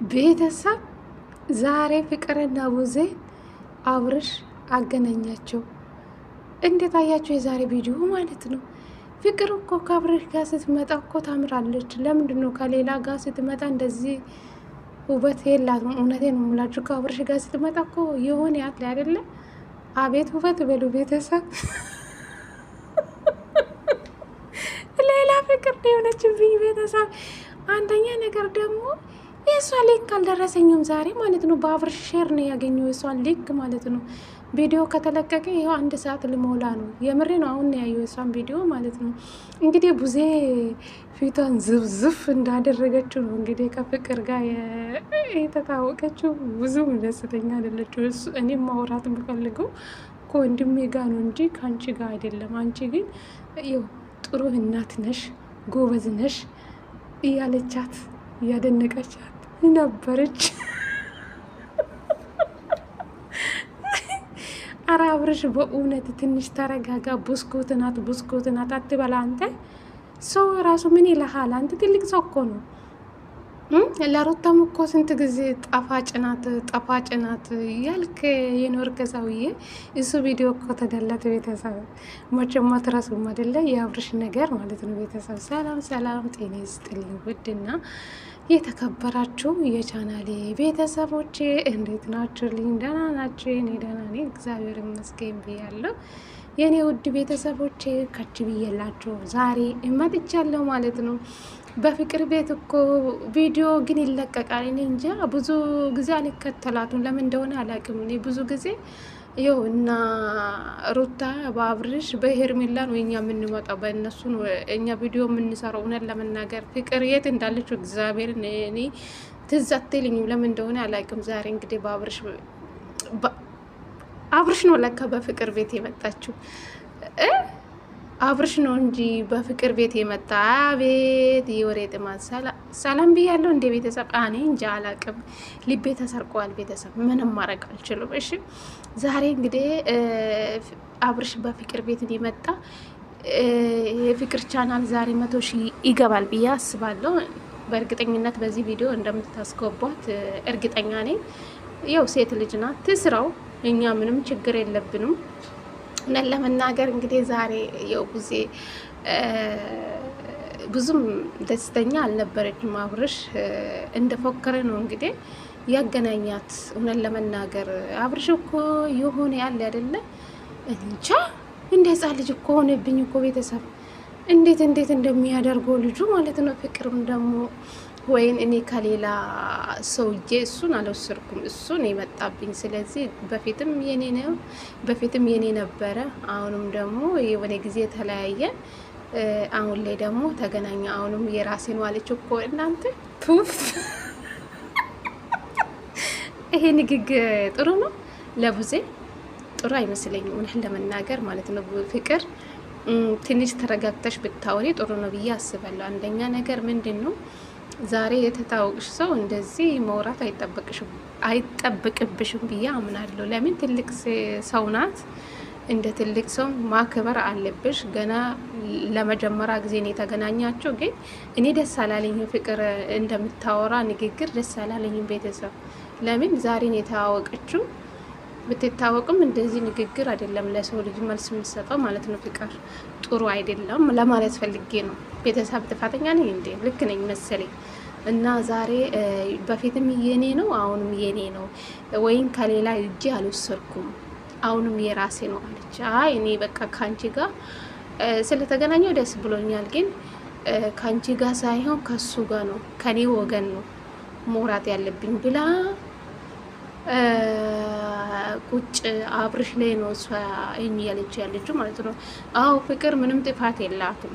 ቤተሰብ ዛሬ ፍቅርና ቡዜ አብርሽ አገናኛቸው። እንዴት አያቸው? የዛሬ ቪዲዮ ማለት ነው። ፍቅር እኮ ከአብርሽ ጋር ስትመጣ እኮ ታምራለች። ለምንድን ነው ከሌላ ጋር ስትመጣ እንደዚህ ውበት የላትም? እውነቴን ነው የምላችሁ። ከአብርሽ ጋር ስትመጣ እኮ የሆነ ያለ አይደለ? አቤት ውበት በሉ ቤተሰብ። ሌላ ፍቅር ነው የሆነችብኝ ቤተሰብ። አንደኛ ነገር ደግሞ የእሷ ሊንክ አልደረሰኝም ዛሬ ማለት ነው። በአብርሽ ሼር ነው ያገኘው የእሷን ሊንክ ማለት ነው። ቪዲዮ ከተለቀቀ ይኸው 1 ሰዓት ልሞላ ነው። የምሬ ነው። አሁን ያየው የእሷን ቪዲዮ ማለት ነው። እንግዲህ ቡዜ ፊቷን ዝፍዝፍ እንዳደረገችው ነው እንግዲህ ከፍቅር ጋር የተታወቀችው። ብዙም ደስተኛ አይደለችው። እኔም ማውራት የምፈልገው ከወንድሜ ጋር ነው እንጂ ከአንቺ ጋር አይደለም። አንቺ ግን ይኸው ጥሩ እናት ነሽ፣ ጎበዝ ነሽ እያለቻት እያደነቀቻት ነበረች። አረ አብርሽ በእውነት ትንሽ ተረጋጋ። ብስኩት ናት አትበላ አንተ። ሰው ራሱ ምን ይልሃል አንተ? ትልቅ ሰው እኮ ነው። ለሩታም እኮ ስንት ጊዜ ጠፋጭ ናት ያልክ የኖርከ ሰውዬ እሱ ቪዲዮ እኮ ተደለት። ቤተሰብ መቼም አትረሱም አይደለ? የአብርሽ ነገር ማለት ነው። ቤተሰብ ሰላም ጤና ይስጥልኝ ውድና የተከበራችሁ የቻናሌ ቤተሰቦቼ እንዴት ናችሁልኝ? ደህና ናችሁ? እኔ ደህና ነኝ እግዚአብሔር ይመስገን ብያለሁ። የእኔ ውድ ቤተሰቦቼ ከች ብዬላችሁ ዛሬ እመጥቻለሁ ማለት ነው። በፍቅር ቤት እኮ ቪዲዮ ግን ይለቀቃል። እኔ እንጃ ብዙ ጊዜ አልከተላቱም፣ ለምን እንደሆነ አላውቅም። እኔ ብዙ ጊዜ ይኸው እና ሩታ በአብርሽ በሄርሜላ ነው እኛ የምንመጣው፣ በእነሱ ነው እኛ ቪዲዮ የምንሰራው። እውነት ለመናገር ፍቅር የት እንዳለችው እግዚአብሔር እኔ ትዝ አትልኝም፣ ለምን እንደሆነ አላውቅም። ዛሬ እንግዲህ አብርሽ ነው ለካ በፍቅር ቤት የመጣችው። አብርሽ ነው እንጂ በፍቅር ቤት የመጣ። አቤት የወሬ ጥማት። ሰላም ብያለሁ እንደ ቤተሰብ። እኔ እንጃ አላቅም፣ ልቤ ተሰርቋል ቤተሰብ። ምንም ማድረግ አልችልም። እሺ ዛሬ እንግዲህ አብርሽ በፍቅር ቤት የመጣ የፍቅር ቻናል ዛሬ 100,000 ይገባል ብዬ አስባለሁ። በእርግጠኝነት በዚህ ቪዲዮ እንደምታስገቧት እርግጠኛ ነኝ። ያው ሴት ልጅ ናት ትስራው፣ እኛ ምንም ችግር የለብንም። እውነት ለመናገር እንግዲህ ዛሬ ያው ጊዜ ብዙም ደስተኛ አልነበረችም። አብርሽ እንደፎከረ ነው እንግዲህ ያገናኛት። እውነት ለመናገር አብርሽ እኮ የሆነ ያለ አይደለ? እንጃ እንደ ሕፃን ልጅ እኮ ሆነብኝ እኮ ቤተሰብ። እንዴት እንደሚያደርገው ልጁ ማለት ነው። ፍቅርም ደግሞ ወይን እኔ ከሌላ ሰውዬ እሱን አልወሰድኩም፣ እሱን የመጣብኝ። ስለዚህ በፊትም የኔ ነበረ፣ አሁንም ደግሞ የሆነ ጊዜ ተለያየ፣ አሁን ላይ ደግሞ ተገናኘ፣ አሁንም የራሴ ነው አለች እኮ እናንተ። ቱፍ ይሄ ንግግር ጥሩ ነው? ለቡዜ ጥሩ አይመስለኝም እውነት ለመናገር ማለት ነው። ፍቅር ትንሽ ተረጋግተሽ ብታወሪ ጥሩ ነው ብዬ አስባለሁ። አንደኛ ነገር ምንድን ነው ዛሬ የተታወቅሽ ሰው እንደዚህ መውራት አይጠብቅብሽም ብዬ አምናለሁ። ለምን ትልቅ ሰው ናት፣ እንደ ትልቅ ሰው ማክበር አለብሽ። ገና ለመጀመሪያ ጊዜ ነው የተገናኛቸው። ግን እኔ ደስ አላለኝም፣ ፍቅር እንደምታወራ ንግግር ደስ አላለኝም ቤተሰብ። ለምን ዛሬ ነው የተዋወቀችው? ብትታወቅም እንደዚህ ንግግር አይደለም ለሰው ልጅ መልስ የምትሰጠው ማለት ነው። ፍቅር ጥሩ አይደለም ለማለት ፈልጌ ነው ቤተሰብ። ጥፋተኛ ነኝ እንዴ? ልክ ነኝ መሰለኝ። እና ዛሬ በፊትም የኔ ነው አሁንም የኔ ነው፣ ወይም ከሌላ እጅ አልወሰድኩም፣ አሁንም የራሴ ነው አለች። አይ እኔ በቃ ከአንቺ ጋር ስለተገናኘው ደስ ብሎኛል፣ ግን ከአንቺ ጋር ሳይሆን ከሱ ጋር ነው፣ ከኔ ወገን ነው መውራት ያለብኝ ብላ ቁጭ አብርሽ ላይ ነው እሷ እያለች ያለችው ማለት ነው። አዎ ፍቅር ምንም ጥፋት የላትም።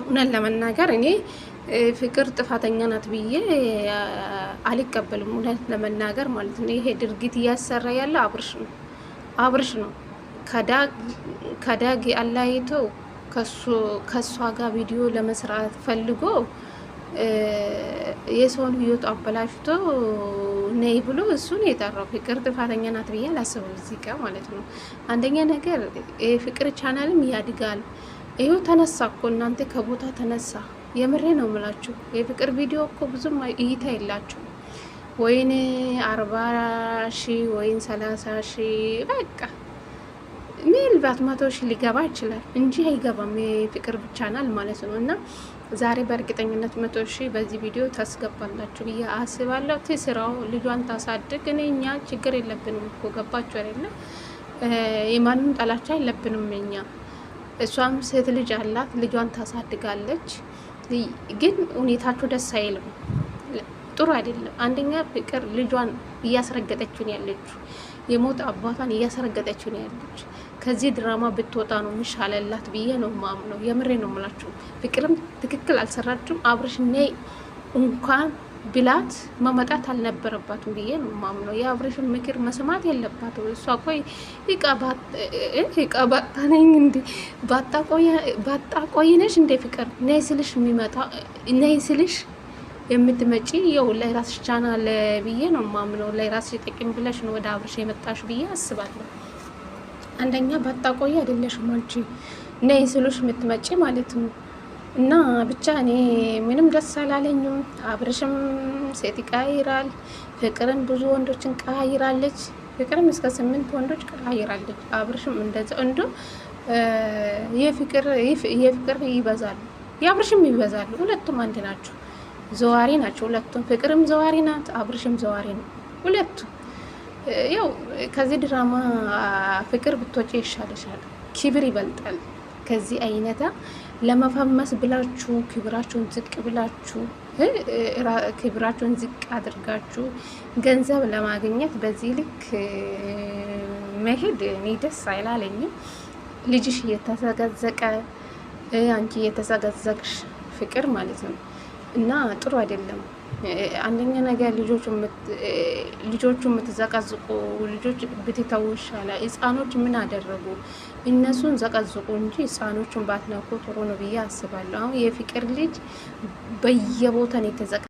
እውነት ለመናገር እኔ ፍቅር ጥፋተኛ ናት ብዬ አልቀበልም፣ እውነት ለመናገር ማለት ነው። ይሄ ድርጊት እያሰራ ያለ አብርሽ ነው። ከዳግ አላይቶ ከሷ ጋር ቪዲዮ ለመስራት ፈልጎ የሰውን ህይወት አበላሽቶ ነይ ብሎ እሱን የጠራው። ፍቅር ጥፋተኛ ናት ብዬ አላስብም እዚህ ጋር ማለት ነው። አንደኛ ነገር የፍቅር ቻናልም ያድጋል። ይኸው ተነሳ እኮ እናንተ ከቦታ ተነሳ። የምሬ ነው የምላችሁ። የፍቅር ቪዲዮ እኮ ብዙም እይታ የላችሁ። ወይን 40,000 ወይን 30,000 በቃ ምናልባት 100,000 ሊገባ ይችላል እንጂ አይገባም። የፍቅር ቻናል ማለት ነው። እና ዛሬ በእርግጠኝነት 100,000 በዚህ ቪዲዮ ታስገባላችሁ ብዬ አስባለሁ። ትስራው ልጇን ታሳድግ። እኛ ችግር የለብንም እኮ ገባችሁ አይደለ? የማንም ጠላቻ የለብንም እኛ። እሷም ሴት ልጅ አላት፣ ልጇን ታሳድጋለች። ግን ሁኔታችሁ ደስ አይልም፣ ጥሩ አይደለም። አንደኛ ፍቅር ልጇን እያስረገጠችው ነው ያለችው፣ የሞት አባቷን እያስረገጠችው ነው ያለች። ከዚህ ድራማ ብትወጣ ነው የሚሻለላት ብዬ ነው ማምነው። የምሬ ነው የምላችሁ። ፍቅርም ትክክል አልሰራችም። አብርሽ ነይ እንኳን ብላት መመጣት አልነበረባትም ብዬ ነው ማምነው። የአብርሽን ምክር መስማት የለባትም እሷ። ቆይ ይቃባጣነኝ እንዴ ባጣቆይነሽ እንዴ ፍቅር ነይ ስልሽ የሚመጣ ነይ ስልሽ የምትመጪ የው ለራስሽ ቻናል ብዬ ነው ማምነው። ለራስሽ ጥቅም ብለሽ ነው ወደ አብርሽ የመጣሽ ብዬ አስባለሁ። አንደኛ ባጣቆይ አይደለሽም አንቺ ነይ ስልሽ የምትመጪ ማለት ነው። እና ብቻ እኔ ምንም ደስ አላለኝም። አብርሽም ሴት ይቀያይራል፣ ፍቅርን ብዙ ወንዶችን ቀያይራለች። ፍቅርም እስከ 8 ወንዶች ቀያይራለች። አብርሽም እንደዛ እንዶ የፍቅር ይበዛሉ፣ የአብርሽም ይበዛሉ። ሁለቱም አንድ ናቸው፣ ዘዋሪ ናቸው ሁለቱም። ፍቅርም ዘዋሪ ናት፣ አብርሽም ዘዋሪ ነው ሁለቱም። ያው ከዚህ ድራማ ፍቅር ብትወጪ ይሻልሻል። ክብር ይበልጣል ከዚህ አይነታ። ለመፈመስ ብላችሁ ክብራችሁን ዝቅ ብላችሁ ክብራችሁን ዝቅ አድርጋችሁ ገንዘብ ለማግኘት በዚህ ልክ መሄድ እኔ ደስ አይላለኝም። ልጅሽ እየተዘገዘቀ አንቺ እየተዘገዘቅሽ ፍቅር ማለት ነው። እና ጥሩ አይደለም። አንደኛ ነገር ልጆቹ የምትዘቀዝቁ ልጆች ብትተው ይሻላል። ህፃኖች ምን አደረጉ? እነሱን ዘቀዝቁ እንጂ ህፃኖቹን ባትነኩ ጥሩ ነው ብዬ አስባለሁ። አሁን የፍቅር ልጅ በየቦታ ነው የተዘቀ